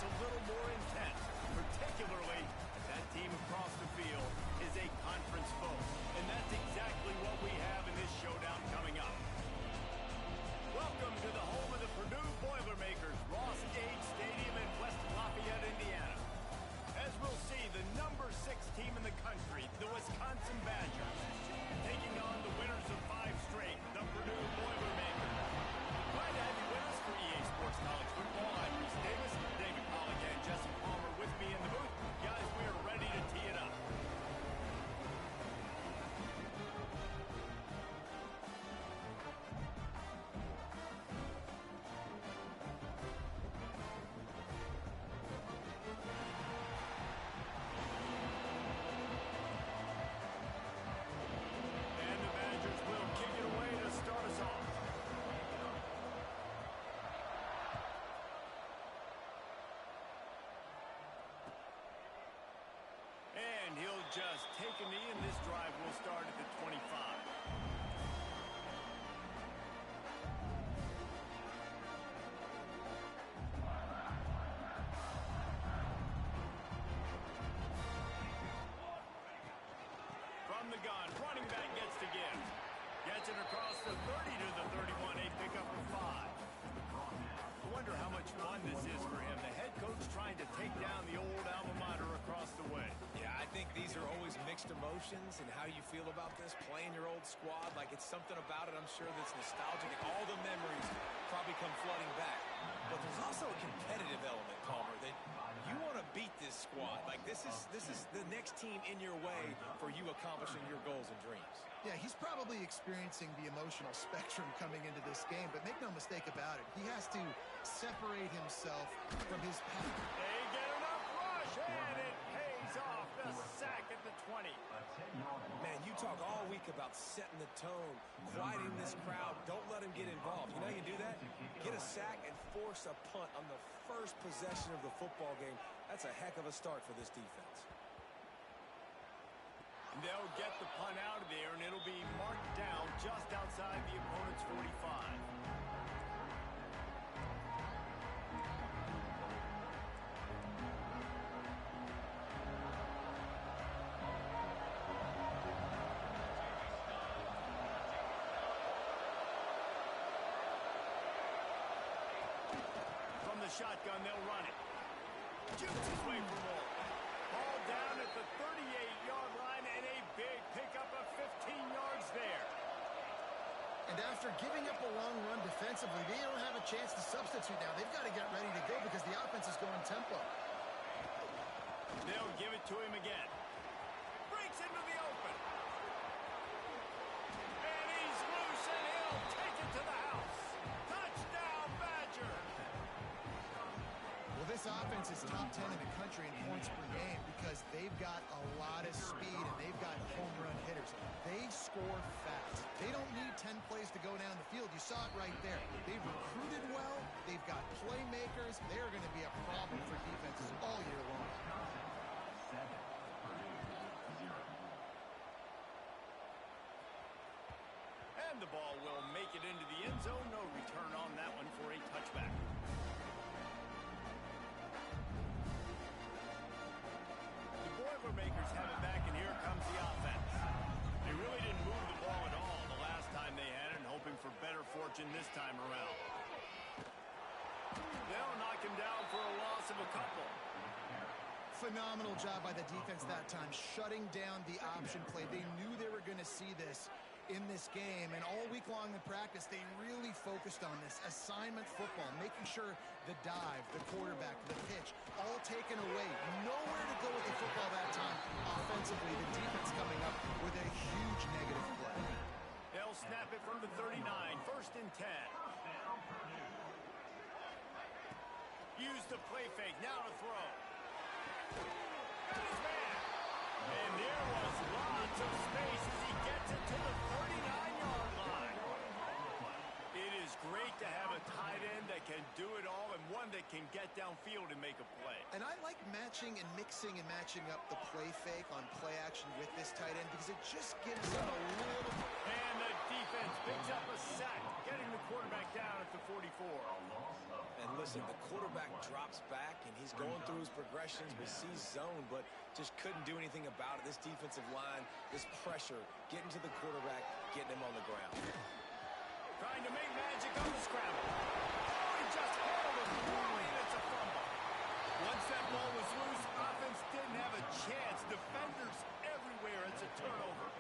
a little more intense, particularly as that team across the field is a conference foe. And that's exactly what we have in this showdown coming up. Welcome to the home of the Purdue Boilermakers, Ross-Ade Stadium in West Lafayette, Indiana. As we'll see, the number 6 team in the country, the Wisconsin Badgers, taking on the winners of 5 straight, the Purdue Boilermakers. Glad to have you with us for EA Sports College Football. I'm Reese Davis, David Pollack, and Jesse Palmer with me in the booth. Guys, we are ready to tee it up. And he'll just take a knee, and this drive will start at the 25. From the gun, running back gets to give. Gets it across the 30 to the 31, a pickup of 5. I wonder how much fun this is for him. The head coach trying to take down the old alma mater across the way. Yeah, I think these are always mixed emotions and how you feel about this, playing your old squad. Like, it's something about it, I'm sure, that's nostalgic, and all the memories probably come flooding back. But there's also a competitive element, Palmer, that you want to beat this squad. Like, this is the next team in your way for you accomplishing your goals and dreams. Yeah, he's probably experiencing the emotional spectrum coming into this game, but make no mistake about it, he has to separate himself from his pack. They get enough rush, and it pays off. The sack at the 20. Man, you talk all week about setting the tone, quieting this crowd. Don't let him get involved. You know how you do that? Get a sack and force a punt on the first possession of the football game. That's a heck of a start for this defense. They'll get the punt out of there, and it'll be marked down just outside the opponent's 45. Shotgun, they'll run it. Jukes his way for more. Ball down at the 38-yard line, and a big pickup of 15 yards there. And after giving up a long run defensively, they don't have a chance to substitute now. They've got to get ready to go because the offense is going tempo. They'll give it to him again. Breaks into the open. And he's loose, and he'll take it to the house. Touchdown, Badger. Well, this offense is top 10 in the country in points per game because they've got a lot of speed and they've got home run hitters. They score fast. They don't need 10 plays to go down the field. You saw it right there. They've recruited well. They've got playmakers. They're going to be a problem for defenses all year long. And the ball will make it into the end zone. No return on that one for a touchback. Boilermakers have it back, and here comes the offense. They really didn't move the ball at all the last time they had it, and hoping for better fortune this time around. They'll knock him down for a loss of a couple. Phenomenal job by the defense that time, shutting down the option play. They knew they were going to see this in this game, and all week long in practice, they really focused on this assignment football, making sure the dive, the quarterback, the pitch, all taken away. Nowhere to go with the football that time. Offensively, the defense coming up with a huge negative play. They'll snap it from the 39, 1st and 10. Use the play fake, now to throw. Got his man. And there was lots of space as he gets it to the 39-yard line. It is great to have a tight end that can do it all and one that can get downfield and make a play. And I like matching and mixing and matching up the play fake on play action with this tight end because it just gives him a little... And the defense picks up a sack, getting the quarterback down at the 44. And listen, the quarterback drops back, and he's going through his progressions, but sees zone, but just couldn't do anything about it. This defensive line, this pressure, getting to the quarterback, getting him on the ground. Trying to make magic on the scramble. Oh, he just handled it poorly, and it's a fumble. Once that ball was loose, offense didn't have a chance. Defenders everywhere. It's a turnover.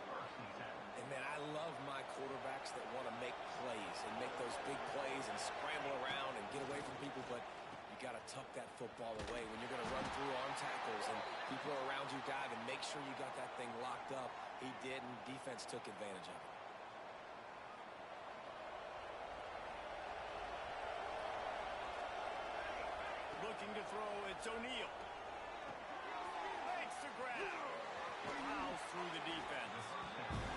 And, man, I love my quarterbacks that want to make plays and make those big plays and scramble around and get away from people, but you got to tuck that football away when you're going to run through arm tackles and people are around you diving. Make sure you got that thing locked up. He did, and defense took advantage of it. Looking to throw, it's O'Neal. Makes the grab. Fouls through the defense.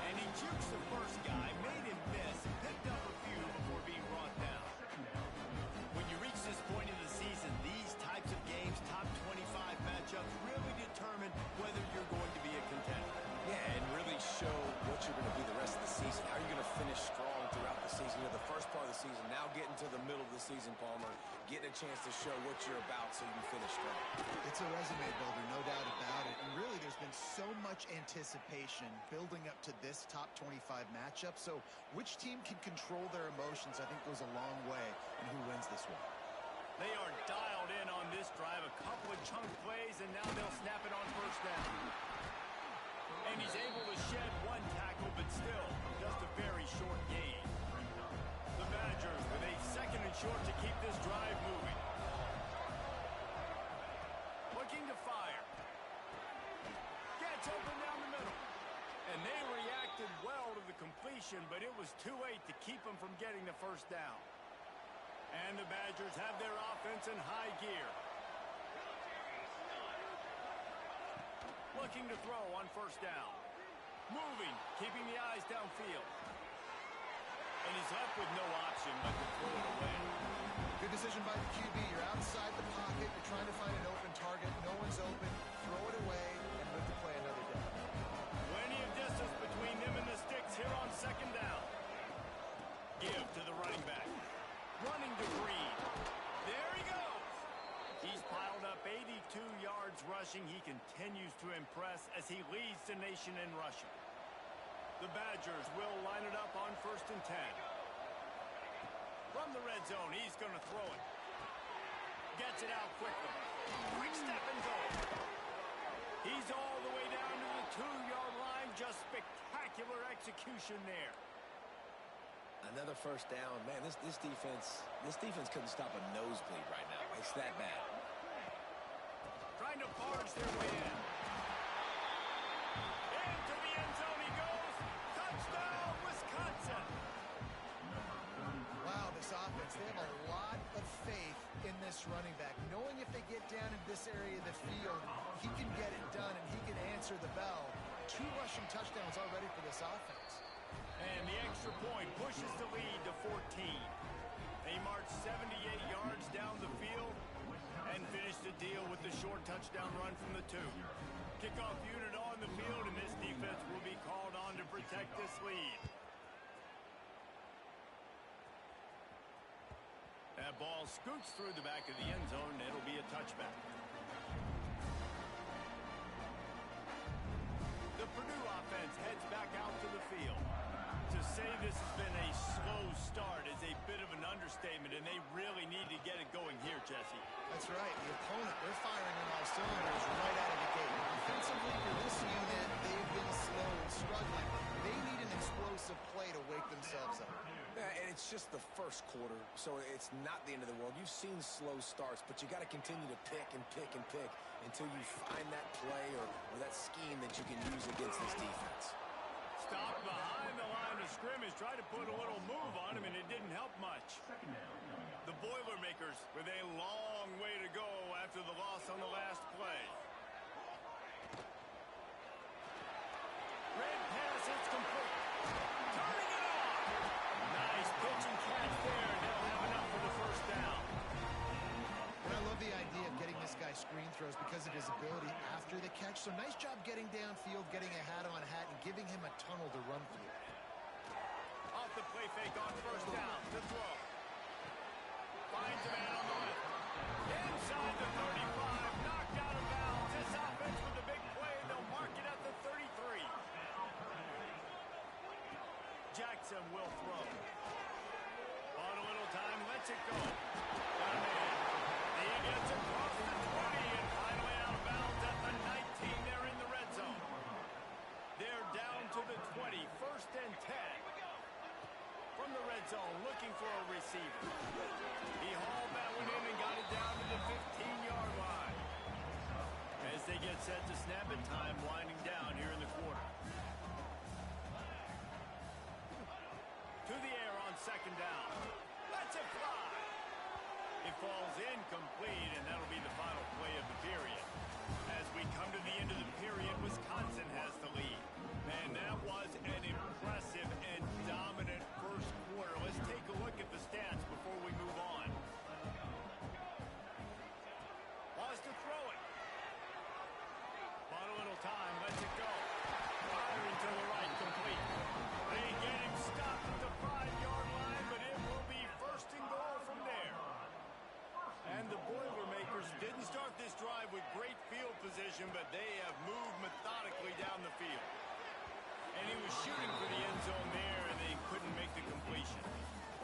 And he jukes the first guy, made him miss, picked up a few before being brought down. When you reach this point in the season, these types of games, top 25 matchups, really determine whether you're going to be a contender. Yeah, and really show what you're going to be the rest of the season. How you're going to finish strong throughout the season. You know, the first part of the season, now getting to the middle of the season, Palmer, getting a chance to show what you're about so you can finish strong. It's a resume builder, no doubt about it. And really, there's been so much anticipation building up to this top 25 matchup. So which team can control their emotions, I think, goes a long way in who wins this one. They are dialed in on this drive. A couple of chunk plays, and now they'll snap it on first down. And he's able to shed one tackle, but still just a very short gain. The Badgers with a second and short to keep this drive moving. Looking to fire. Gets open down the middle. And they reacted well to the completion, but it was too late to keep them from getting the first down. And the Badgers have their offense in high gear. Looking to throw on first down. Moving, keeping the eyes downfield. And he's left with no option but to throw it away. Good decision by the QB. You're outside the pocket. You're trying to find an open target. No one's open. Throw it away and move the play another down. Plenty of distance between them and the sticks here on second down. Give to the running back. Running to Breed. There he goes. He's piled up 82 yards rushing. He continues to impress as he leads the nation in rushing. The Badgers will line it up on 1st and 10. From the red zone, he's going to throw it. Gets it out quickly. Quick step and go. He's all the way down to the 2-yard line. Just spectacular execution there. Another first down. Man, this defense couldn't stop a nosebleed right now. It's that bad. Trying to barge their way in. Into the end zone he goes. Touchdown, Wisconsin. Wow, this offense, they have a lot of faith in this running back, knowing if they get down in this area of the field, he can get it done and he can answer the bell. 2 rushing touchdowns already for this offense. And the extra point pushes the lead to 14. They march 78 yards down the field and finish the deal with the short touchdown run from the 2. Kickoff unit on the field, and this defense will be called on to protect this lead. That ball scoots through the back of the end zone, and it'll be a touchback. The Purdue offense heads back out to the field. To say this has been a slow start is a bit of an understatement, and they really need to get it going here, Jesse. That's right. The opponent, they're firing on all cylinders right out of the gate. Defensively, for this unit, they've been slow and struggling. They need an explosive play to wake themselves up. Yeah, and it's just the first quarter, so it's not the end of the world. You've seen slow starts, but you got to continue to pick and pick and pick until you find that play or that scheme that you can use against this defense. Stopped behind the line of scrimmage, tried to put a little move on him, and it didn't help much. The Boilermakers with a long way to go after the loss on the last play. Red pass, it's complete. Turning it on. Nice pitch and catch there, and they'll have enough for the first down. And I love the idea of getting this guy screen throws because of his ability after the catch. So nice job getting downfield, getting a hat-on-hat, and giving him a tunnel to run through. Off the play fake on first down to throw. Finds a man on the left. inside the 35, knocked out of bounds. This offense with a big play, they'll mark it at the 33. Jackson will throw. On a little time, lets it go. Got a man. He gets across the 20 and finally out of bounds at the 19. They're in the red zone. They're down to the 20, 1st and 10. From the red zone, looking for a receiver. He hauled that one in and got it down to the 15-yard line. As they get set to snap it, time winding down here in the quarter. To the air on 2nd down. Lets it fly. It falls incomplete, and that'll be the final play of the period. As we come to the end of the period, Wisconsin has the lead. And that was an impressive and dominant first quarter. Let's take a look at the stats before we move on. Wants to throw it. On a little time, lets it go. Firing to the right, complete. They get him stopped at the 5-yard line, but it will be 1st and goal from there. And the Boilermakers didn't start this drive with great field position, but they have moved methodically down the field. And he was shooting for the end zone there, and they couldn't make the completion.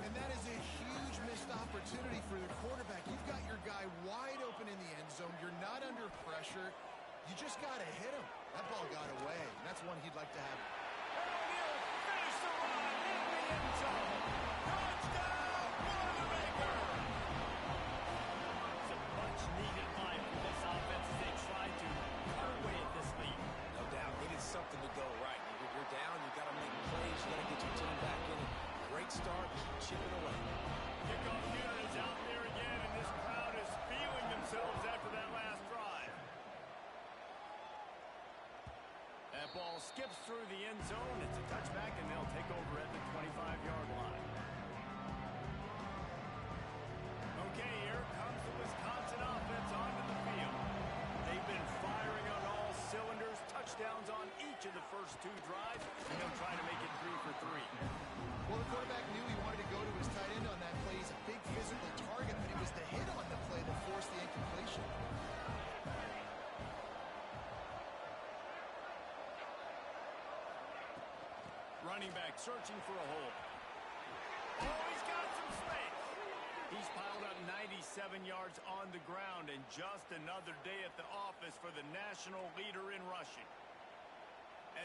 And that is a huge missed opportunity for the quarterback. You've got your guy wide open in the end zone. You're not under pressure. You just got to hit him. That ball got away. That's one he'd like to have. O'Neal finished the run in the end zone. Touchdown, Boilermakers! It's a much-needed line for this offense as they try to cut away at this lead. No doubt, needed something to go right. You're down, you got to make plays, you got to get your team back in it. Great start, chipping away. Kickoff unit is out there again, and this crowd is feeling themselves after that last drive. That ball skips through the end zone. It's a touchback, and they'll take over at the 25-yard line. Okay, here comes the Wisconsin offense onto the field. They've been firing on all cylinders, touchdowns on each of the first 2 drives, and they'll try to make it 3 for 3. Well, the quarterback knew he wanted to go to his tight end on that play. He's a big physical target, but it was the hit on the play that forced the incompletion. Running back searching for a hole. Oh, he's got some space. He's piled up 97 yards on the ground, and just another day at the office for the national leader in rushing.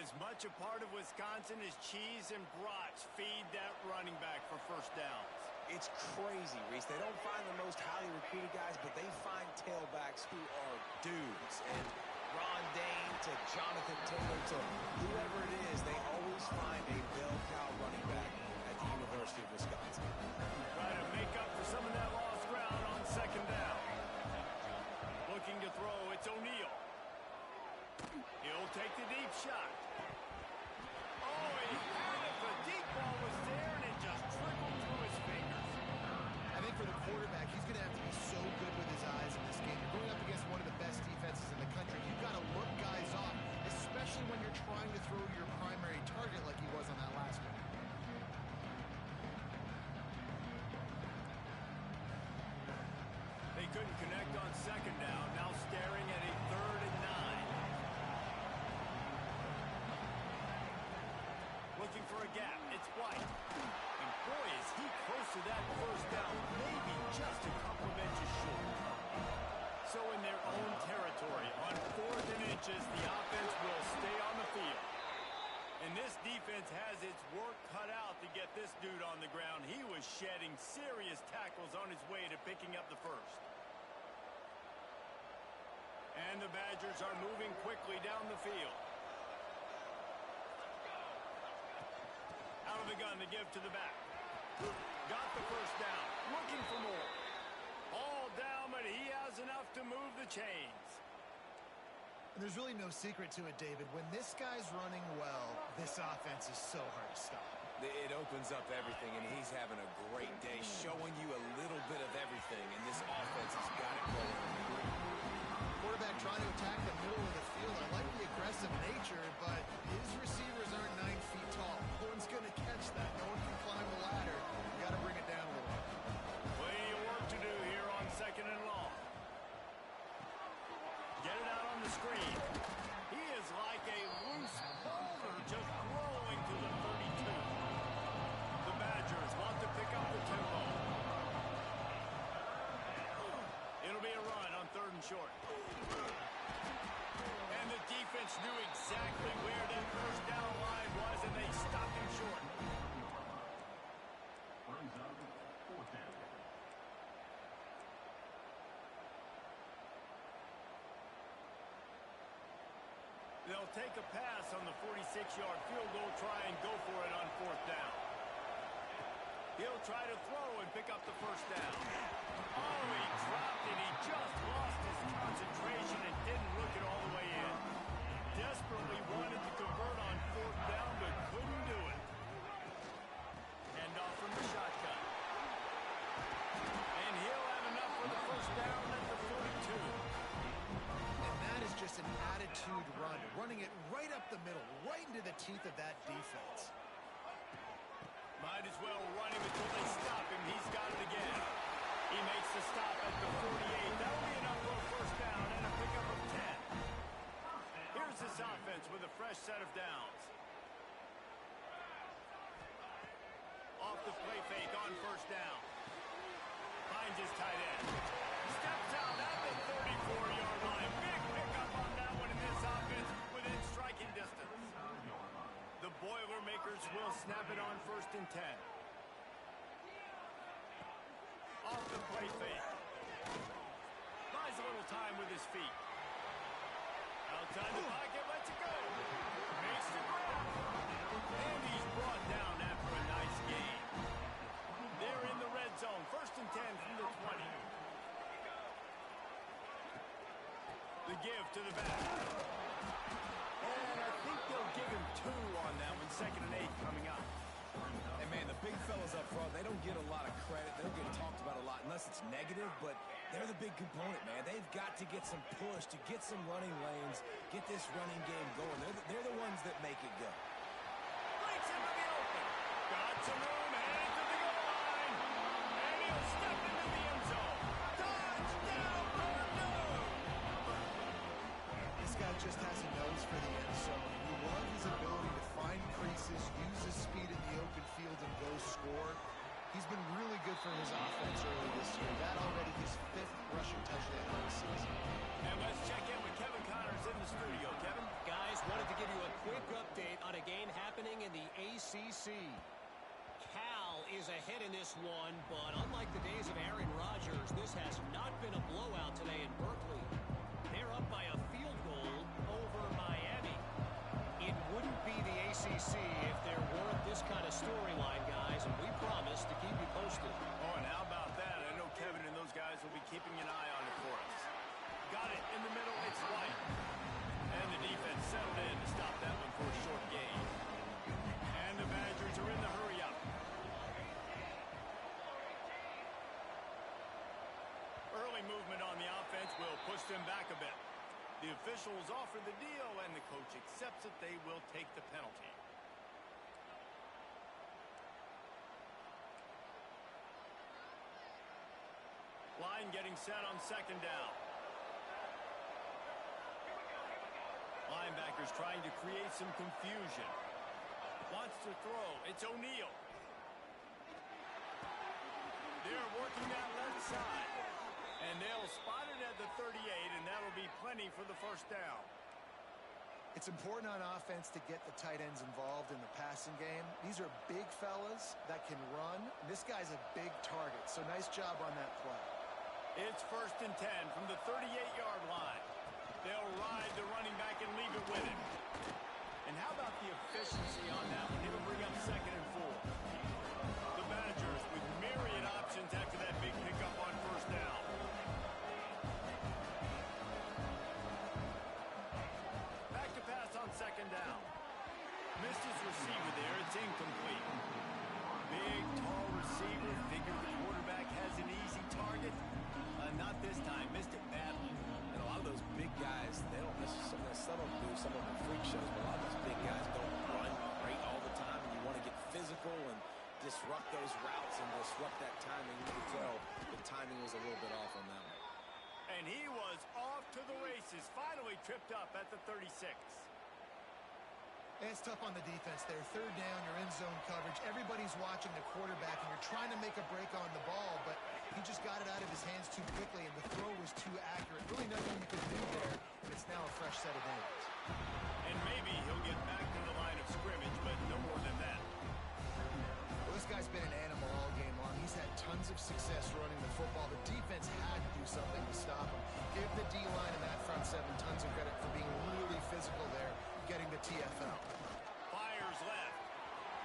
As much a part of Wisconsin as cheese and brats feed that running back for first downs. It's crazy, Reese. They don't find the most highly recruited guys, but they find tailbacks who are dudes. And Ron Dane to Jonathan Taylor to whoever it is, they always find a bell cow running back at the University of Wisconsin. Try to make up for some of that lost ground on 2nd down. Looking to throw, it's O'Neal. He'll take the deep shot. Oh, he had it. The deep ball was there, and it just trickled through his fingers. I think for the quarterback, he's going to have to be so good with his eyes in this game. You're going up against one of the best defenses in the country. You've got to look guys off, especially when you're trying to throw to your primary target like he was on that last one. They couldn't connect on 2nd down. Now staring at a 3rd and 9. Looking for a gap. It's White. And boy, is he close to that 1st down. Maybe just a couple of inches short. So in their own territory, on 4th and inches, the offense will stay on the field. And this defense has its work cut out to get this dude on the ground. He was shedding serious tackles on his way to picking up the 1st. And the Badgers are moving quickly down the field. Out of the gun to give to the back. Got the 1st down. Looking for more. All down, but he has enough to move the chains. And there's really no secret to it, David. When this guy's running well, this offense is so hard to stop. It opens up everything, and he's having a great day, showing you a little bit of everything, and this offense has got it going. Quarterback trying to attack the middle of the field. I like the aggressive nature, but his receivers aren't 9 feet tall. No one's going to catch that. No one can climb the ladder. You got to bring it down a little. Plenty of work to do here on 2nd and long. defense knew exactly where that first down line was, and they stopped him short. Brings up fourth down. They'll take a pass on the 46-yard field goal, try and go for it on fourth down. He'll try to throw and pick up the first down. Oh, he dropped it. He just lost his concentration and didn't look it all the way in. Desperately wanted to convert on fourth down, but couldn't do it. Hand off from the shotgun. And he'll have enough for the first down at the 42. And that is just an attitude run, running it right up the middle, right into the teeth of that defense. Might as well run him until they stop him. He's got it again. He makes the stop at the 48. That'll be enough for a first down and a pickup of 10. Here's this offense with a fresh set of downs. Off the play fake on first down. Finds his tight end. Steps out at the 34-yard line. Big pickup on that one in this offense within striking distance. The Boilermakers will snap it on first and 10. Off the play fake. Buys a little time with his feet. Outside the pocket, lets it go. Makes the grab. And he's brought down after a nice gain. They're in the red zone. First and 10 from the 20. The give to the back. And I think they'll give him 2 on that one. Second and 8 coming up. And, man, the big fellas up front, they don't get a lot of credit. They don't get talked about a lot unless it's negative, but they're the big component, man. They've got to get some push, to get some running lanes, get this running game going. They're the ones that make it go. Breaks into the open. Got some room, headed to the goal line. And he'll step into the end zone. Touchdown, Purdue! This guy just has a nose for the end zone. You love his ability to find creases, use his speed in the open field, and go score. He's been really good for his offense early this year. That already his 5th rushing touchdown of the season. And let's check in with Kevin Connors in the studio. Kevin? Guys, wanted to give you a quick update on a game happening in the ACC. Cal is ahead in this one, but unlike the days of Aaron Rodgers, this has not been a blowout today in Berkeley. They're up by a field goal over Miami. It wouldn't be the ACC if there weren't this kind of storyline, guys, and we promise to keep you posted. Oh, and how about that? I know Kevin and those guys will be keeping an eye on it for us. Got it in the middle. It's White. And the defense settled in to stop that one for a short gain. And the Badgers are in the hurry up. Early movement on the offense will push them back a bit. The officials offer the deal, and the coach accepts it. They will take the penalty. Line getting set on second down. Linebackers trying to create some confusion. Wants to throw. It's O'Neal. They're working that left side. And they'll spot it at the 38, and that'll be plenty for the first down. It's important on offense to get the tight ends involved in the passing game. These are big fellas that can run. This guy's a big target, so nice job on that play. It's first and 10 from the 38-yard line. They'll ride the running back and leave it with him. And how about the efficiency on that one? It'll bring up second and 4. The Badgers with myriad options after that big pickup on first down. Back to pass on second down. Missed his receiver there. It's incomplete. Big, tall receiver. Figured the quarterback has an easy target. Not this time. Missed it badly. And a lot of those big guys, they don't necessarily, some of them do, some of them are freak shows, but a lot of those big guys don't run great all the time, and you want to get physical and disrupt those routes and disrupt that timing. You can tell the timing was a little bit off on that one. And he was off to the races. Finally tripped up at the 36. And it's tough on the defense there. Third down, you're in zone coverage. Everybody's watching the quarterback, and you're trying to make a break on the ball, but he just got it out of his hands too quickly, and the throw was too accurate. Really nothing you could do there. It's now a fresh set of downs. And maybe he'll get back to the line of scrimmage, but no more than that. Well, this guy's been an animal all game long. He's had tons of success running the football. The defense had to do something to stop him. Give the D-line and that front seven tons of credit for being really physical there, getting the TFL. Fires left.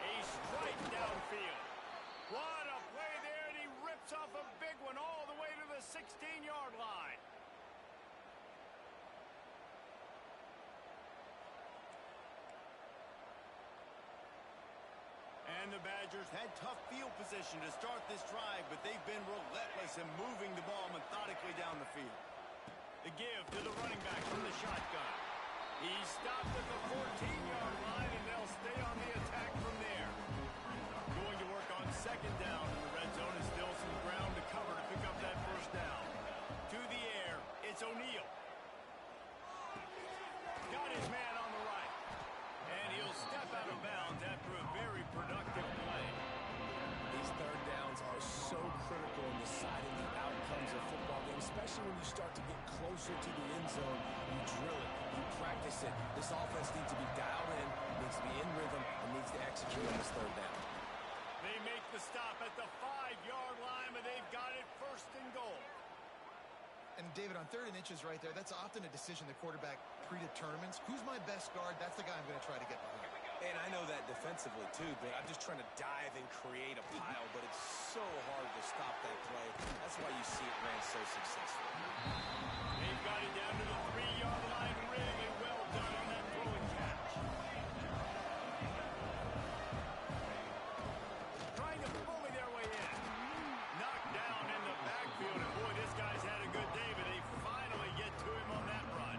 A strike downfield. What a play there, and he rips off a big one all the way to the 16-yard line. And the Badgers had tough field position to start this drive, but they've been relentless in moving the ball methodically down the field. The give to the running back from the shotgun. He stopped at the 14-yard line, and they'll stay on the attack from there. Going to work on second down in the red zone, and still some ground to cover to pick up that first down. To the air, it's O'Neal. Got his man on the right. And he'll step out of bounds after a very productive play. These third downs are so critical in deciding the outcomes of football games, especially when you start to get closer to the end zone. You drill it, you practice it. This offense needs to be dialed in, needs to be in rhythm, and needs to execute on this third down. They make the stop at the 5-yard line, but they've got it first and goal. And David, on 3rd and inches right there, that's often a decision the quarterback predetermines. Who's my best guard? That's the guy I'm going to try to get behind. And I know that defensively, too, but I'm just trying to dive and create a pile, but it's so hard to stop that play. That's why you see it ran so successful. They've got it down to the 3-yard line. Really well done on that throw and catch. Trying to bully their way in. Knocked down in the backfield, and boy, this guy's had a good day, but they finally get to him on that run.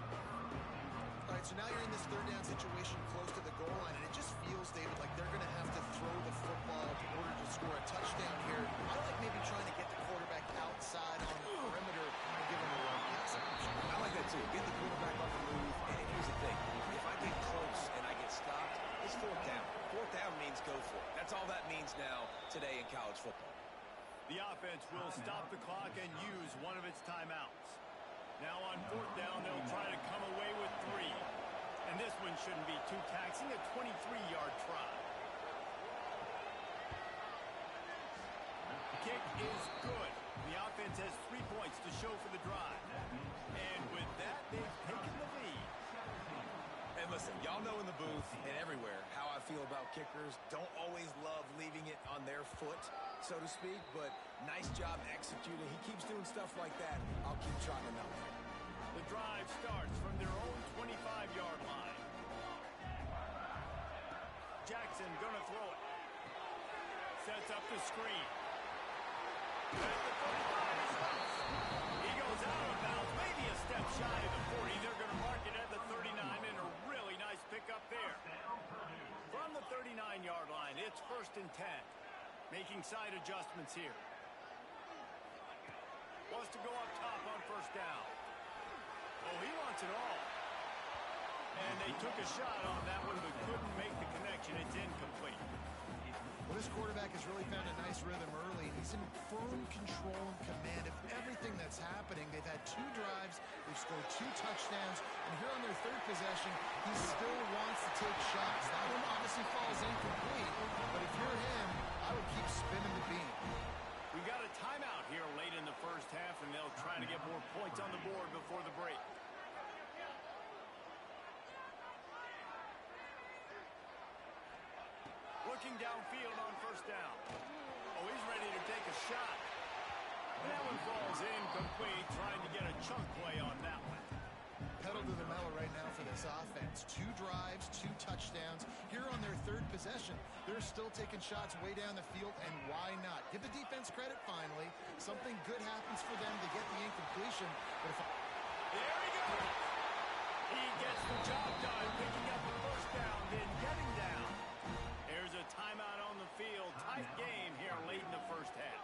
All right, so now you're in this 3rd down situation close to the goal line, and it just feels, David, like they're going to have to throw the football in order to score a touchdown here. I like maybe trying to get the quarterback outside on the perimeter and give him a run pass option. I like that, too. Get the quarterback on the move, and here's the thing. If I get close and I get stopped, it's 4th down. 4th down means go for it. That's all that means now today in college football. The offense will stop the clock and use one of its timeouts. Now on 4th down, they'll try to come away with 3. And this one shouldn't be too taxing, a 23-yard try. Kick is good. The offense has 3 points to show for the drive. And with that, they've taken the lead. And listen, y'all know in the booth and everywhere how I feel about kickers. Don't always love leaving it on their foot, so to speak, but nice job executing. He keeps doing stuff like that. I'll keep trotting him out there. The drive starts from their own 25-yard line. Jackson gonna throw it. Sets up the screen. At the 35 is loose. He goes out of bounds, maybe a step shy of the 40. They're gonna mark it at the 39, and a really nice pickup there. From the 39-yard line, it's 1st and 10. Making side adjustments here. Wants to go up top on 1st down. Oh, he wants it all. And they took a shot on that one, but couldn't make the connection. It's incomplete. Well, this quarterback has really found a nice rhythm early. He's in firm control and command of everything that's happening. They've had 2 drives. They've scored 2 touchdowns. And here on their 3rd possession, he still wants to take shots. That one obviously falls incomplete. But if you're him, I would keep spinning the beam. We've got a timeout here late in the first half, and they'll try to get more points on the board before the break. Looking downfield on 1st down. Oh, he's ready to take a shot. That one falls incomplete, trying to get a chunk play on that one. Pedal to the metal right now for this offense. 2 drives, 2 touchdowns. Here on their 3rd possession, they're still taking shots way down the field, and why not? Give the defense credit finally. Something good happens for them to get the incompletion. But if there he goes! He gets the job done, picking up the 1st down, then getting down. There's a timeout on the field. Tight game here late in the first half.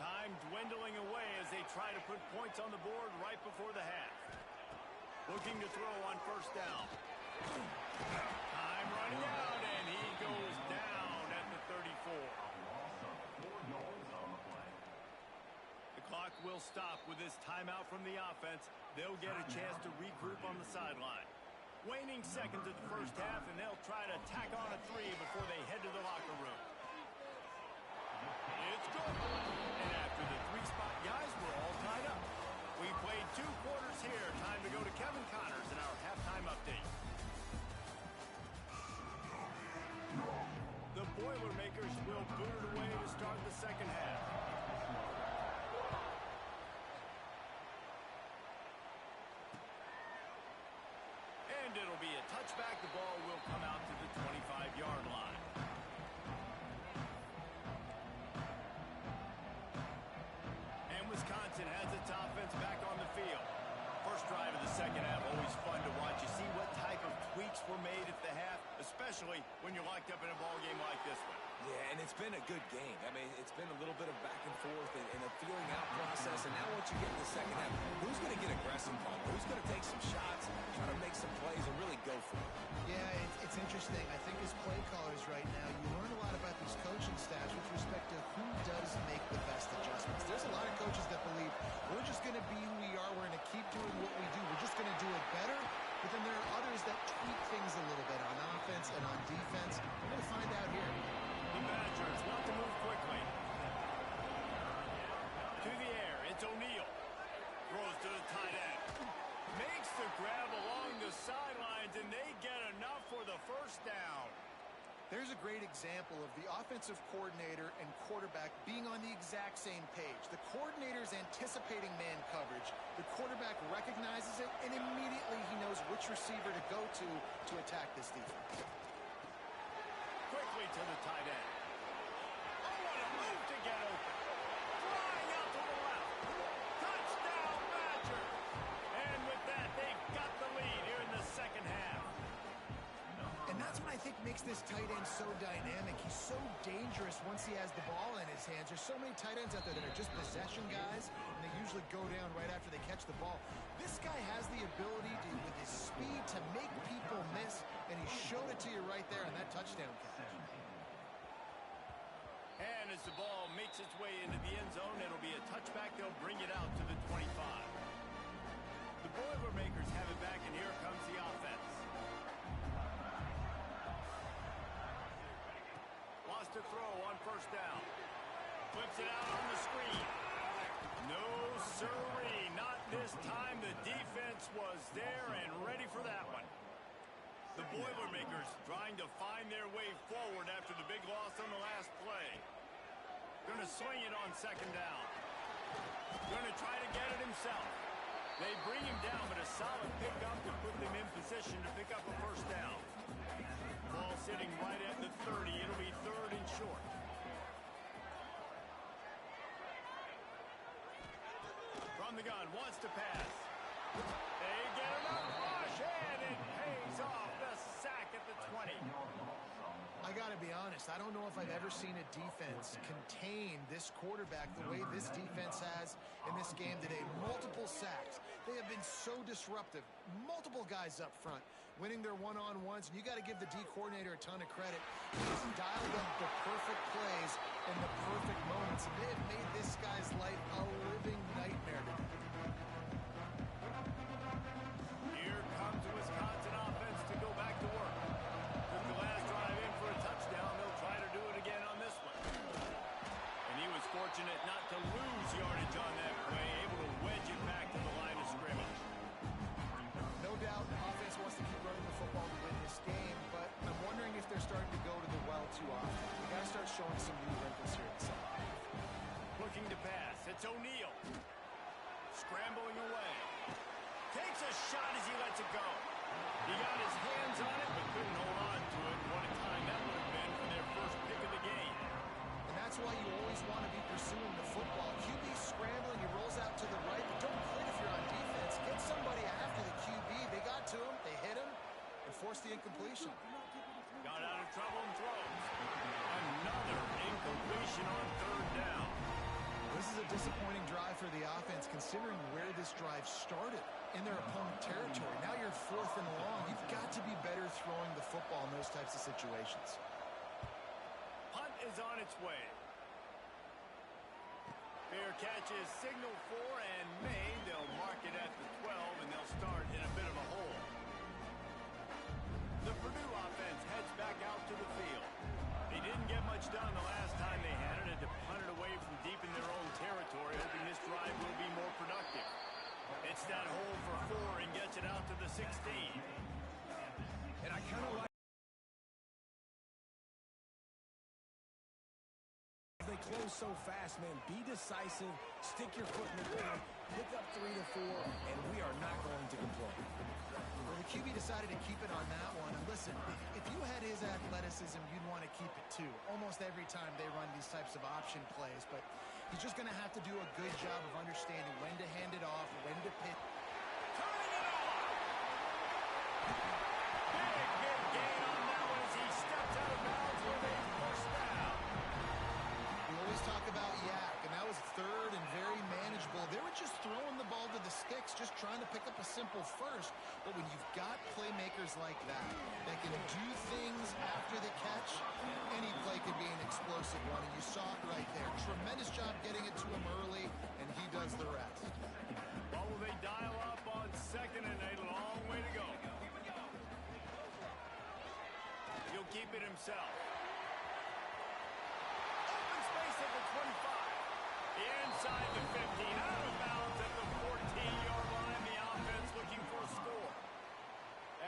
Time dwindling away as they try to put points on the board right before the half. Looking to throw on 1st down. Time running out, and he goes down at the 34. The clock will stop with this timeout from the offense. They'll get a chance to regroup on the sideline. Waning seconds of the first half, and they'll try to tack on a 3 before they head to the locker room. It's good. And after the 3-spot guys, we're all tied up. We played 2 quarters here. Time to go to Kevin Connors in our halftime update. The Boilermakers will boot it away to start the second half. And it'll be a touchback. The ball will come out to the 25-yard line. And Wisconsin has its offense back on the field. First drive of the second half, always fun to watch. You see what type of tweaks were made at the half, especially when you're locked up in a ball game like this one. Yeah, and it's been a good game. I mean, it's been a little bit of back and forth and a feeling out process. And now once you get in the second half, who's going to get aggressive on? Who's going to take some shots, try to make some plays, and really go for it? Yeah, it's interesting. I think as play callers right now, you learn a lot about these coaching staffs with respect to who does make the best adjustments. There's a lot of coaches that believe we're just going to be who we are. We're going to keep doing what we do. We're just going to do it better. But then there are others that tweak things a little bit on offense and on defense. We're going to find out here. The Badgers want to move quickly. To the air, it's O'Neal. Throws to the tight end. Makes the grab along the sidelines, and they get enough for the first down. There's a great example of the offensive coordinator and quarterback being on the exact same page. The coordinator's anticipating man coverage. The quarterback recognizes it, and immediately he knows which receiver to go to attack this defense. Quickly to the tight end. Oh, what a move to get open. Flying out to the left. Touchdown, Badger. And with that, they've got the lead here in the second half. And that's what I think makes this tight end so dynamic. He's so dangerous once he has the ball in his hands. There's so many tight ends out there that are just possession guys, and they usually go down right after they catch the ball. This guy has the ability to, with his speed, to make people miss, and he showed it to you right there on that touchdown catch. And as the ball makes its way into the end zone, it'll be a touchback. They'll bring it out to the 25. The Boilermakers have it back, and here comes the offense. Lost a throw on first down. Flips it out on the screen. No sirree, not this time. The defense was there and ready for that one. The Boilermakers trying to find their way forward after the big loss on the last play. Going to swing it on second down. Going to try to get it himself. They bring him down, but a solid pickup to put them in position to pick up a first down. Ball sitting right at the 30. It'll be third and short. From the gun, wants to pass. They get enough rush, and it pays off. The sack at the 20. I got to be honest, I don't know if I've ever seen a defense contain this quarterback the way this defense has in this game today. Multiple sacks. They have been so disruptive. Multiple guys up front winning their one-on-ones, and you got to give the D coordinator a ton of credit. He's dialed up the perfect plays and the perfect moments, and they have made this guy's life a living nightmare today. Here comes the Wisconsin offense to go back to work. Took the last drive in for a touchdown. They'll try to do it again on this one. And he was fortunate not to lose yardage on that play, able to wedge it back to the line of scrimmage. No doubt the offense wants to keep running the football to win this game, but I'm wondering if they're starting to go to the well too often. They got to start showing some new wrinkles here in the second half. Looking to pass. It's O'Neal. Scrambling away. Takes a shot as he lets it go. He got his hands on it, but couldn't hold on to it. What a time that would have been for their first pick of the game. And that's why you always want to be pursuing the football. QB scrambling, he rolls out to the right, but don't quit if you're on defense. Get somebody after the QB. They got to him, they hit him, and forced the incompletion. Got out of trouble and throws. Another incompletion on third down. This is a disappointing drive for the offense, considering where this drive started in their opponent territory. Now you're fourth and long. You've got to be better throwing the football in those types of situations. Punt is on its way. Fair catch is signaled for and made. They'll mark it at the 12, and they'll start in a bit of a hole. The Purdue offense heads back out to the field. They didn't get much done the last time they had it, and to punt it away from deep in their own territory, hoping this drive will be more productive. It's that hole for 4 and gets it out to the 16. And I kind of like they close so fast, man. Be decisive, stick your foot in the ground, pick up 3 to 4, and we are not going to complain. Well, the QB decided to keep it on that one. And listen, if you had his athleticism, you'd want to keep it too. Almost every time they run these types of option plays. But he's just going to have to do a good job of understanding when to hand it off, when to pitch. Turning it off! Big gain on that one as he stepped out of bounds with a first down. We always talk about Yak, and that was third and very manageable. They were just throwing the ball to the sticks, just trying to pick up a simple first. But when you've got playmakers like that can do things after the catch, any play could be an explosive one, and you saw it right there. Tremendous job getting it to him early, and he does the rest. What will they dial up on second and a long way to go? He'll keep it himself. Open space at the 25. Inside the 15. Out of bounds at the 14-yard line. The offense looking for a score.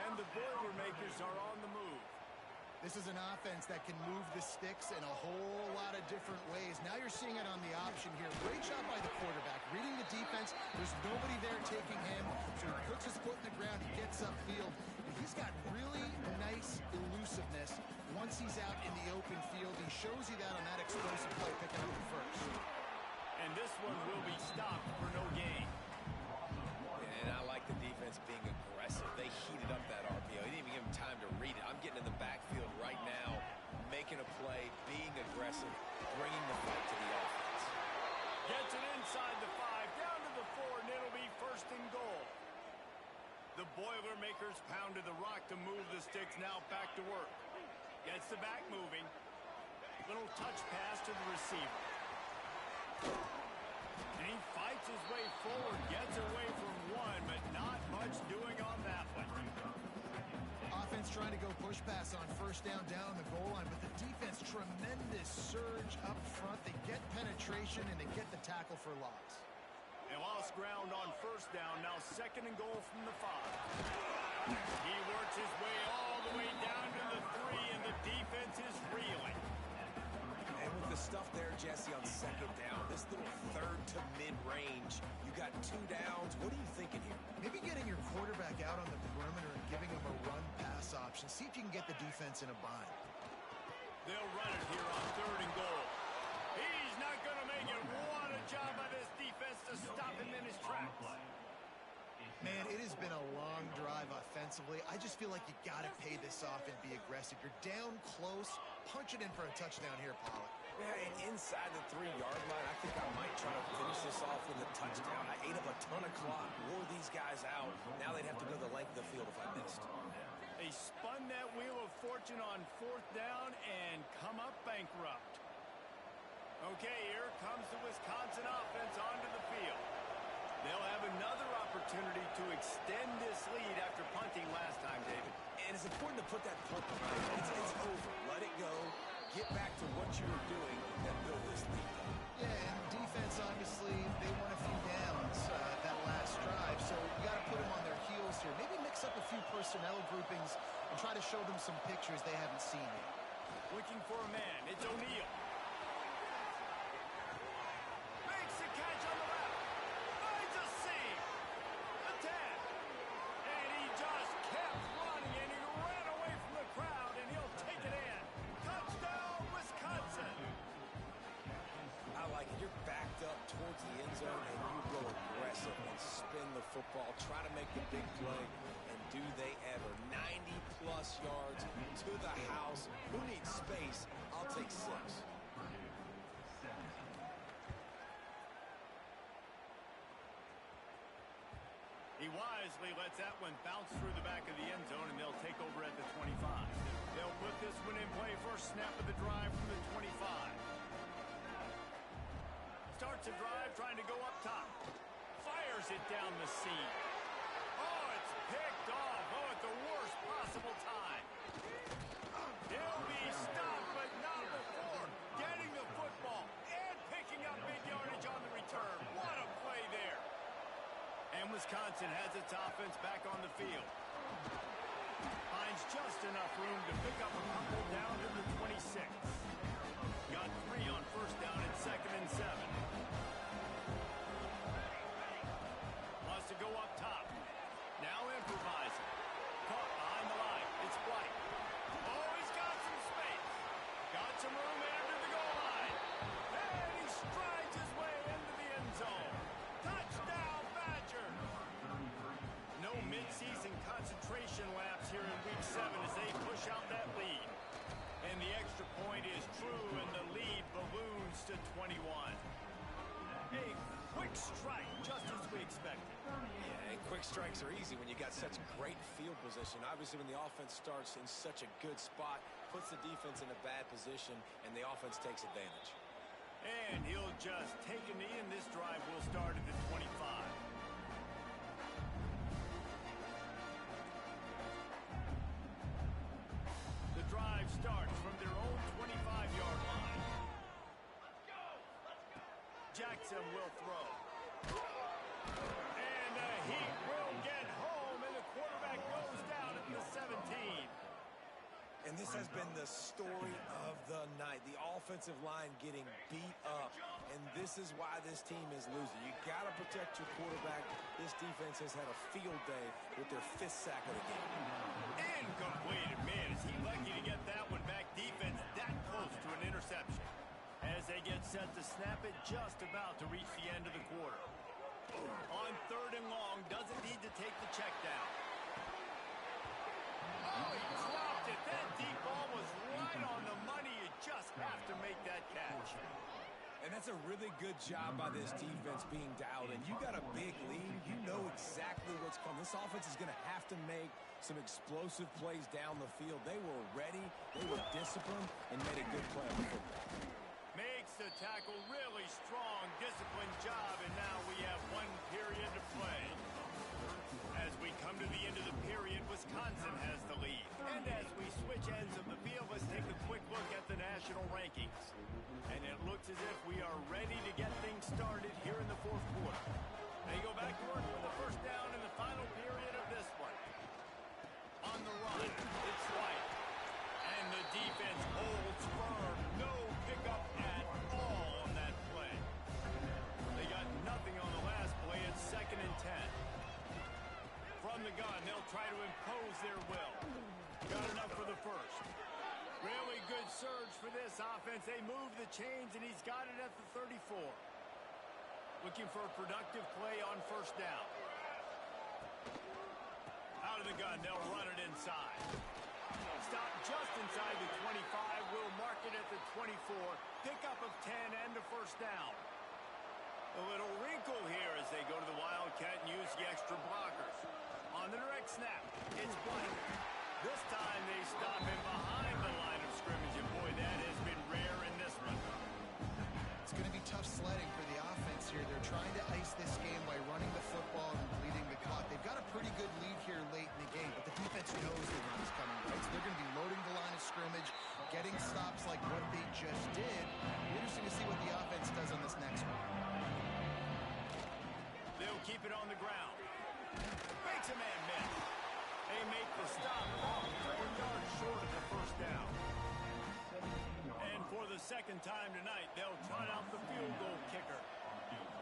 And the Boilermakers are on the move. This is an offense that can move the sticks in a whole lot of different ways. Now you're seeing it on the option here. Great job by the quarterback. Reading the defense. There's nobody there taking him. So he puts his foot in the ground. He gets upfield. And he's got really nice elusiveness once he's out in the open field. He shows you that on that explosive play, picking up the first. And this one will be stopped for no gain. And I like the defense being aggressive. They heated up that RPO. He didn't even give him time to read it. I'm getting in the backfield right now, making a play, being aggressive, bringing the fight to the offense. Gets it inside the 5, down to the 4, and it'll be first and goal. The Boilermakers pounded the rock to move the sticks, now back to work. Gets the back moving. Little touch pass to the receiver. And he fights his way forward, gets away from one, but not much doing on that one. Offense trying to go push pass on first down the goal line, but the defense, tremendous surge up front. They get penetration, and they get the tackle for loss. They lost ground on first down, now second and goal from the 5. He works his way all the way down to the 3, and the defense is reeling. And with the stuff there, Jesse, on second down, this little third to mid-range, you got 2 downs. What are you thinking here? Maybe getting your quarterback out on the perimeter and giving him a run-pass option. See if you can get the defense in a bind. They'll run it here on third and goal. He's not going to make it. What a job by this defense to stop him in his tracks. Man, it has been a long drive offensively. I just feel like you got to pay this off and be aggressive. You're down close. Punch it in for a touchdown here, Pollack. Yeah, and inside the 3-yard line, I think I might try to finish this off with a touchdown. I ate up a ton of clock, wore these guys out. Now they'd have to go the length of the field if I missed. They spun that wheel of fortune on fourth down and come up bankrupt. Okay, here comes the Wisconsin offense onto the field. They'll have another opportunity to extend this lead after punting last time, David. And it's important to put that punt behind it. It's over. Let it go. Get back to what you were doing and build this lead. Yeah, and defense, obviously, they won a few downs that last drive, so you got to put them on their heels here. Maybe mix up a few personnel groupings and try to show them some pictures they haven't seen yet. Looking for a man. It's O'Neal. Makes the catch on the left. Finds a seam. The 10. And he just kept running, and he ran away from the crowd, and he'll take it in. Touchdown, Wisconsin. I like it. You're backed up towards the end zone, and you go aggressive and spin the football. Try to make the big play, and do they ever. 90-plus yards to the house. Who needs space? I'll take 6. He wisely lets that one bounce through the back of the end zone, and they'll take over at the 25. They'll put this one in play. First snap of the drive from the 25. Starts a drive trying to go up top. Fires it down the seam. Oh, it's picked off. Oh, at the worst possible time. He'll be stopped, but not before getting the football and picking up big yardage on the return. What a play there. And Wisconsin has its offense back on the field. Finds just enough room to pick up a couple down to the 26. Got 3 on first down and 2nd and 7. Wants to go up top. Now improvising. Caught behind the line. It's White. Oh, he's got some space. Got some room into the goal line. And he strides his way into the end zone. Touchdown, Badger. No midseason concentration lapse here in Week 7 as they push out that lead. And the extra point is true, and the lead balloons to 21. A quick strike, just as we expected. Yeah, and quick strikes are easy when you got such great field position. Obviously, when the offense starts in such a good spot, puts the defense in a bad position, and the offense takes advantage. And he'll just take a knee, and this drive will start at the 25. The drive starts from their own 25-yard line. Jackson will throw. And the Heat will get home, and the quarterback goes down at the 17. And this has been the story of the night. The offensive line getting beat up, and this is why this team is losing. You got to protect your quarterback. This defense has had a field day with their 5th sack of the game. Incomplete. Man, is he lucky to get that one back. Defense that close to an interception. As they get set to snap it, just about to reach the end of the quarter. On 3rd and long, doesn't need to take the check down. Oh, he dropped it. That deep ball was right on the money. You just have to make that catch. And that's a really good job by this defense being dialed in. You got a big lead. You know exactly what's coming. This offense is going to have to make some explosive plays down the field. They were ready. They were disciplined and made a good play on the football. Makes the tackle really strong, disciplined job, and now we have 1 period to play. As we come to the end of the period, Wisconsin has the lead. And as we switch ends of the field, let's take a quick look at the national rankings. And it looks as if we are ready to get things started here in the 4th quarter. They go back to work for the first down in the final period of this one. On the run, it's White. And the defense holds firm. No pickup at all on that play. They got nothing on the last play. It's 2nd and 10. From the gun, they'll try to impose their will. Got enough for the first. Really good surge for this offense. They move the chains, and he's got it at the 34. Looking for a productive play on first down. Out of the gun, they'll run it inside. Stop just inside the 25. We'll mark it at the 24. Pickup of 10 and a first down. A little wrinkle here as they go to the Wildcat and use the extra blockers. On the direct snap, it's White. This time they stop him behind the line of scrimmage, and boy, that has been rare in this one. It's going to be tough sledding for the offense here. They're trying to ice this game by running the football and bleeding the clock. They've got a pretty good lead here late in the game, but the defense knows the run is coming, right? So they're going to be loading the line of scrimmage, getting stops like what they just did. It'll be interesting to see what the offense does on this next one. They'll keep it on the ground. Makes a man miss. They make the stop about 4 yards short of the first down. And for the 2nd time tonight, they'll trot out the field goal kicker.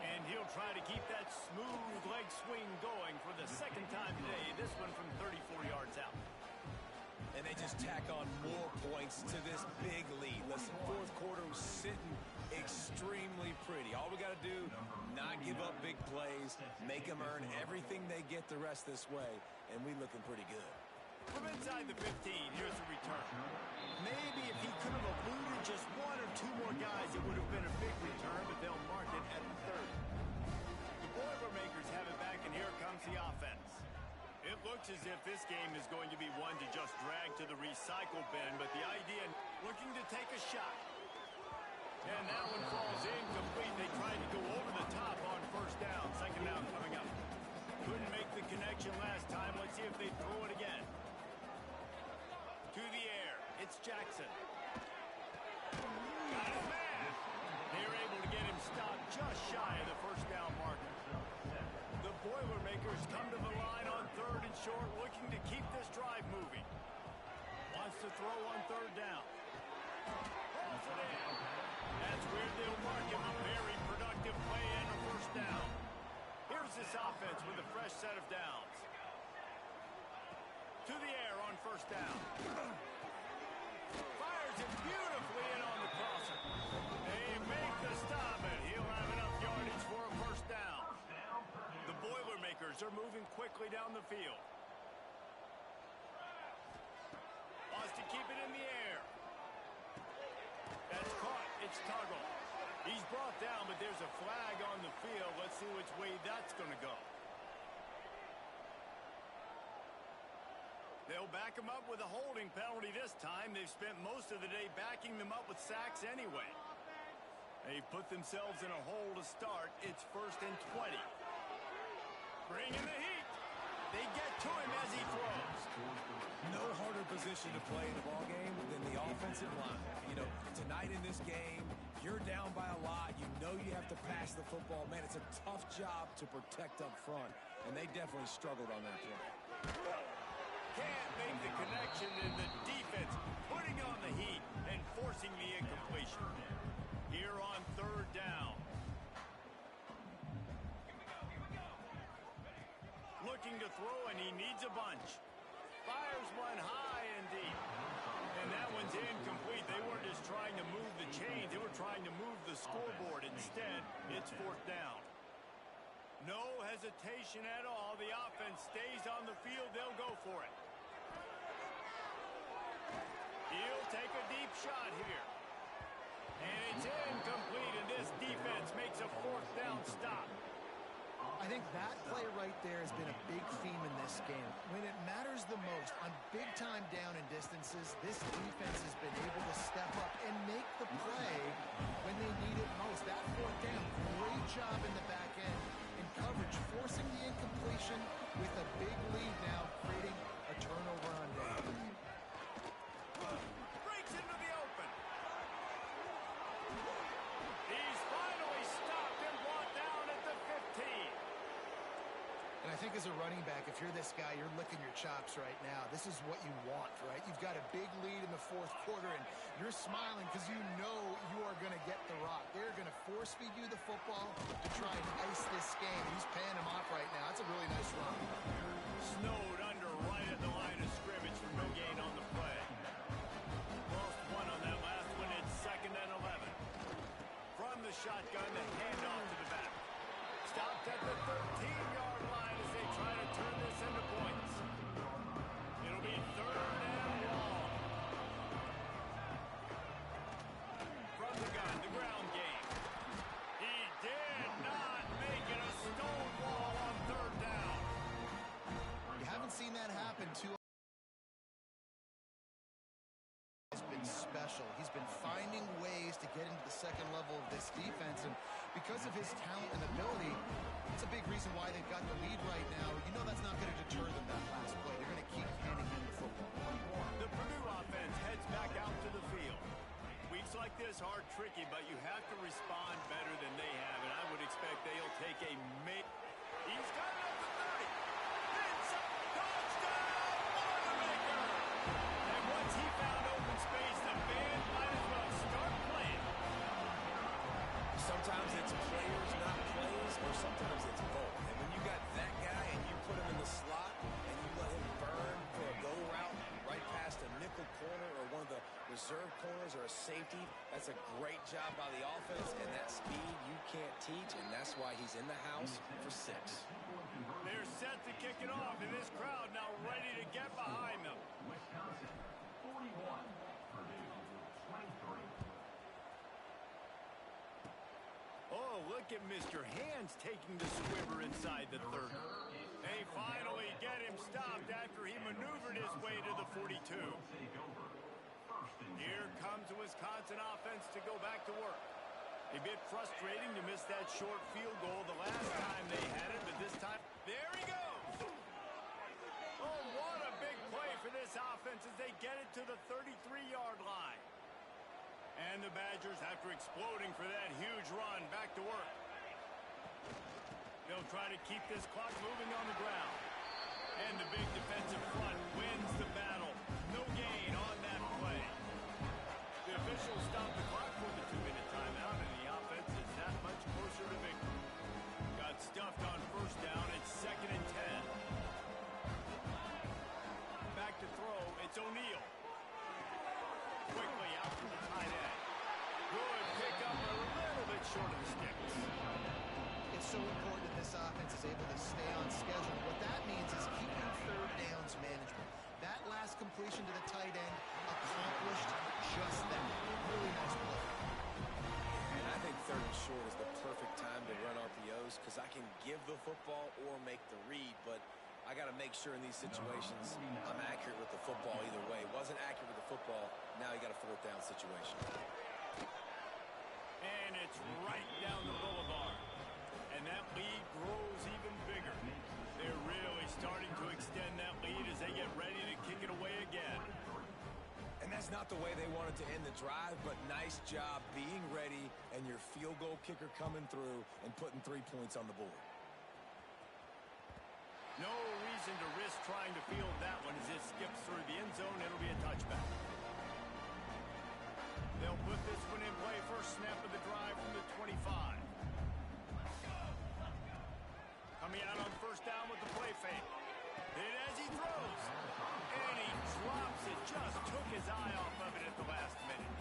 And he'll try to keep that smooth leg swing going for the 2nd time today. This one from 34 yards out. And they just tack on more points to this big lead. Listen, 4th quarter was sitting extremely pretty. All we got to do, not give up big plays, make them earn everything they get the rest this way, and we looking pretty good. From inside the 15, here's the return. Maybe if he could have eluded just 1 or 2 more guys, it would have been a big return, but they'll mark it at the 30. The Boilermakers have it back, and here comes the offense. It looks as if this game is going to be one to just drag to the recycle bin, but the idea, looking to take a shot. And that one falls incomplete. They tried to go over the top on first down. 2nd down coming up. Couldn't make the connection last time. Let's see if they throw it again. To the air. It's Jackson. stop just shy of the first down marker. The Boilermakers come to the line on 3rd and short, looking to keep this drive moving. Wants to throw on 3rd down. Pulls it in. That's where they'll mark him. A very productive play and a first down. Here's this offense with a fresh set of downs. To the air on 1st down. Fires it beautifully in on the crosser. They make the stop, and he'll have enough yardage for a first down. The Boilermakers are moving quickly down the field. Wants to keep it in the air. That's caught. It's Tuggle. He's brought down, but there's a flag on the field. Let's see which way that's going to go. They'll back him up with a holding penalty this time. They've spent most of the day backing them up with sacks anyway. They've put themselves in a hole to start. It's 1st and 20. Bring in the heat. They get to him as he throws. No harder position to play in the ballgame than the offensive line. You know, tonight in this game, you're down by a lot. You know you have to pass the football. Man, it's a tough job to protect up front, and they definitely struggled on that play. Can't make the connection, in the defense putting on the heat and forcing the incompletion. Here on 3rd down. Looking to throw, and he needs a bunch. Fires one high and deep. And that one's incomplete. They weren't just trying to move the chains. They were trying to move the scoreboard. Instead, it's 4th down. No hesitation at all. The offense stays on the field. They'll go for it. He'll take a deep shot here. And it's incomplete, and this defense makes a 4th down stop. I think that play right there has been a big theme in this game. When it matters the most, on big-time down and distances, this defense has been able to step up and make the play when they need it most. That 4th down, great job in the back end in coverage, forcing the incompletion with a big lead now, creating a turnover on down. Breaks into the open. He's finally stopped and brought down at the 15. And I think as a running back, if you're this guy, you're licking your chops right now. This is what you want, right? You've got a big lead in the 4th quarter, and you're smiling because you know you are going to get the rock. They're going to force-feed you the football to try and ice this game. He's paying him off right now. That's a really nice run. Snowed under right at the line of scrimmage for no gain on the play. Lost one on that last one. It's 2nd and 11. From the shotgun, the handoff to the back. Stopped at the 13-yard line as they try to turn this into points. It'll be 3rd and long. From the gun, the ground game. He did not make it. A stone wall on 3rd down. You haven't seen that happen too. He's been special. He's been finding ways to get into the second level of this defense, and because of his talent and ability, it's a big reason why they've got the lead right now. You know that's not going to deter them, that last play. They're going to keep handing him the football. The Purdue offense heads back out to the field. Weeks like this are tricky, but you have to respond better than they have, and I would expect they'll take a He's got it up to 30. It's a touchdown, Boilermaker! And once he found open space, the band might as well start playing. Sometimes it's players, not plays, or sometimes it's both. And when you got that guy and you put him in the slot and you let him burn for a go route right past a nickel corner or one of the reserve corners or a safety, that's a great job by the offense, and that speed you can't teach, and that's why he's in the house for 6. They're set to kick it off, and this crowd now ready to get behind them. Wisconsin, 41. Purdue, 23. Oh, look at Mr. Hands taking the squibber inside the 30. They finally get him stopped after he maneuvered his way to the 42. Here comes the Wisconsin offense to go back to work. A bit frustrating to miss that short field goal the last time they had it, but this time, there he goes! Oh, what a big play for this offense as they get it to the 33-yard line. And the Badgers, after exploding for that huge run, back to work. They'll try to keep this clock moving on the ground. And the big defensive front wins the battle. No gain on that play. The officials stop the clock for the 2-minute timeout, and the offense is that much closer to victory. Got stuffed on first down. It's 2nd and 10. Back to throw. It's O'Neal. Quickly out to the tight end. Good pickup, a little bit short of the sticks. It's so important that this offense is able to stay on schedule. What that means is keeping third downs management. That last completion to the tight end accomplished just that. Really nice play. And I think 3rd and short is the perfect time to run RPOs because I can give the football or make the read, but I got to make sure in these situations I'm accurate with the football either way. Wasn't accurate with the football, now you got a 4th down situation. And it's right down the boulevard. And that lead grows even bigger. They're really starting to extend that lead as they get ready to kick it away again. And that's not the way they wanted to end the drive, but nice job being ready and your field goal kicker coming through and putting 3 points on the board. No reason to risk trying to field that one as it skips through the end zone. It'll be a touchback. They'll put this one in play. First snap of the drive from the 25. Coming out on first down with the play fake. Then as he throws, and he drops it. Just took his eye off of it at the last minute.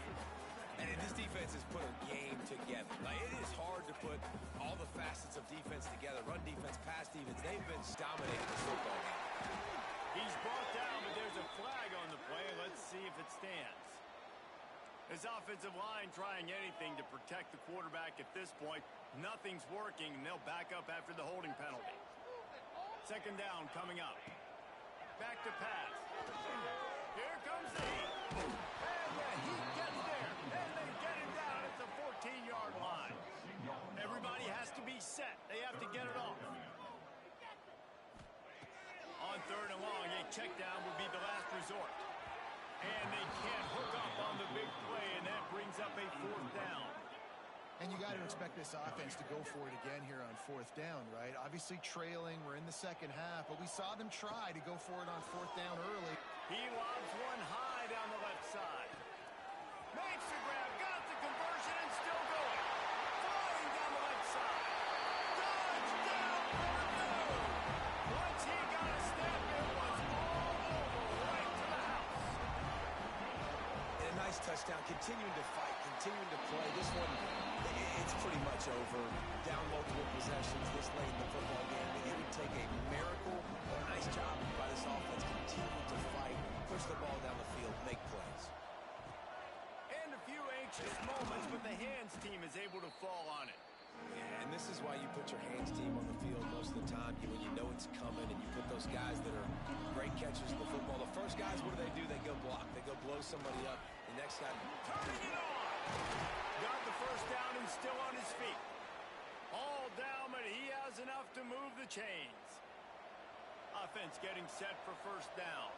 And this defense has put a game together. Like, it is hard to put all the facets of defense together. Run defense, pass defense. They've been dominating this football game. He's brought down, but there's a flag on the play. Let's see if it stands. This offensive line trying anything to protect the quarterback at this point. Nothing's working, and they'll back up after the holding penalty. 2nd down coming up. Back to pass. Here comes the heat. And the heat gets there. And they get him down at the 14-yard line. Everybody has to be set. They have to get it off. On 3rd and long, a check down would be the last resort. And they can't hook up on the big play, and that brings up a 4th down. And you got to expect this offense to go for it again here on 4th down, right? Obviously trailing. We're in the 2nd half, but we saw them try to go for it on 4th down early. He lobs one high down the left side. Makes the grab, got the conversion, and still going. Flying down the left side. Touchdown, Purdue! Once he got a step, it was all over, right to the house. And a nice touchdown. Continuing to fight, continuing to play. This one, it's pretty much over. Down multiple possessions this late in the football game. It would take a miracle, but a nice job by this offense. Continue to fight, push the ball down the field, make plays. And a few anxious moments, but the hands team is able to fall on it. Yeah, and this is why you put your hands team on the field most of the time. When you know it's coming, and you put those guys that are great catchers of the football. The first guys, what do? They go block. They go blow somebody up. The next guy turning it on. Got the first down and still on his feet. All down, but he has enough to move the chains. Offense getting set for first down.